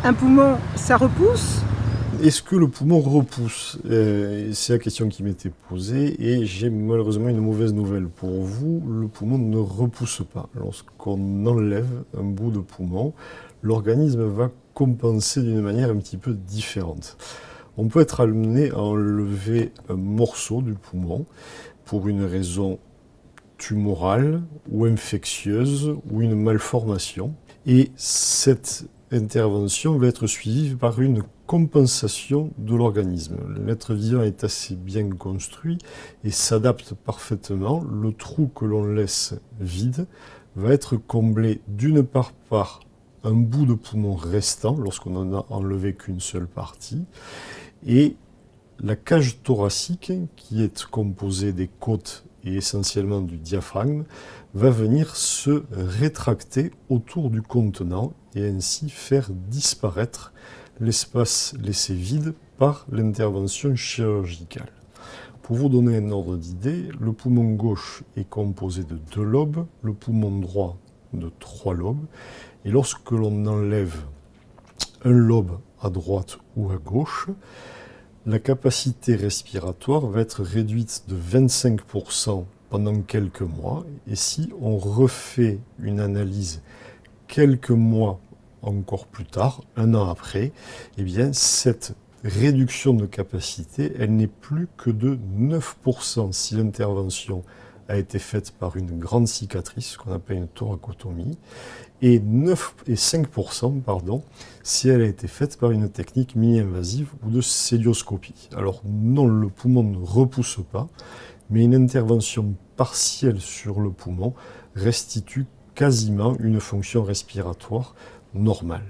Un poumon, ça repousse? Est-ce que le poumon repousse? C'est la question qui m'était posée et j'ai malheureusement une mauvaise nouvelle pour vous. Le poumon ne repousse pas. Lorsqu'on enlève un bout de poumon, l'organisme va compenser d'une manière un petit peu différente. On peut être amené à enlever un morceau du poumon pour une raison tumorale ou infectieuse ou une malformation. Et cette intervention va être suivie par une compensation de l'organisme. L'être vivant est assez bien construit et s'adapte parfaitement. Le trou que l'on laisse vide va être comblé d'une part par un bout de poumon restant, lorsqu'on n'en a enlevé qu'une seule partie, et la cage thoracique, qui est composée des côtes et essentiellement du diaphragme, va venir se rétracter autour du contenant et ainsi faire disparaître l'espace laissé vide par l'intervention chirurgicale. Pour vous donner un ordre d'idée, le poumon gauche est composé de 2 lobes, le poumon droit de 3 lobes, et lorsque l'on enlève un lobe à droite ou à gauche, la capacité respiratoire va être réduite de 25% pendant quelques mois. Et si on refait une analyse quelques mois encore plus tard, 1 an après, eh bien cette réduction de capacité, elle n'est plus que de 9% si l'intervention a été faite par une grande cicatrice, qu'on appelle une thoracotomie, et 5% si elle a été faite par une technique mini-invasive ou de célioscopie. Alors non, le poumon ne repousse pas, mais une intervention partielle sur le poumon restitue quasiment une fonction respiratoire normale.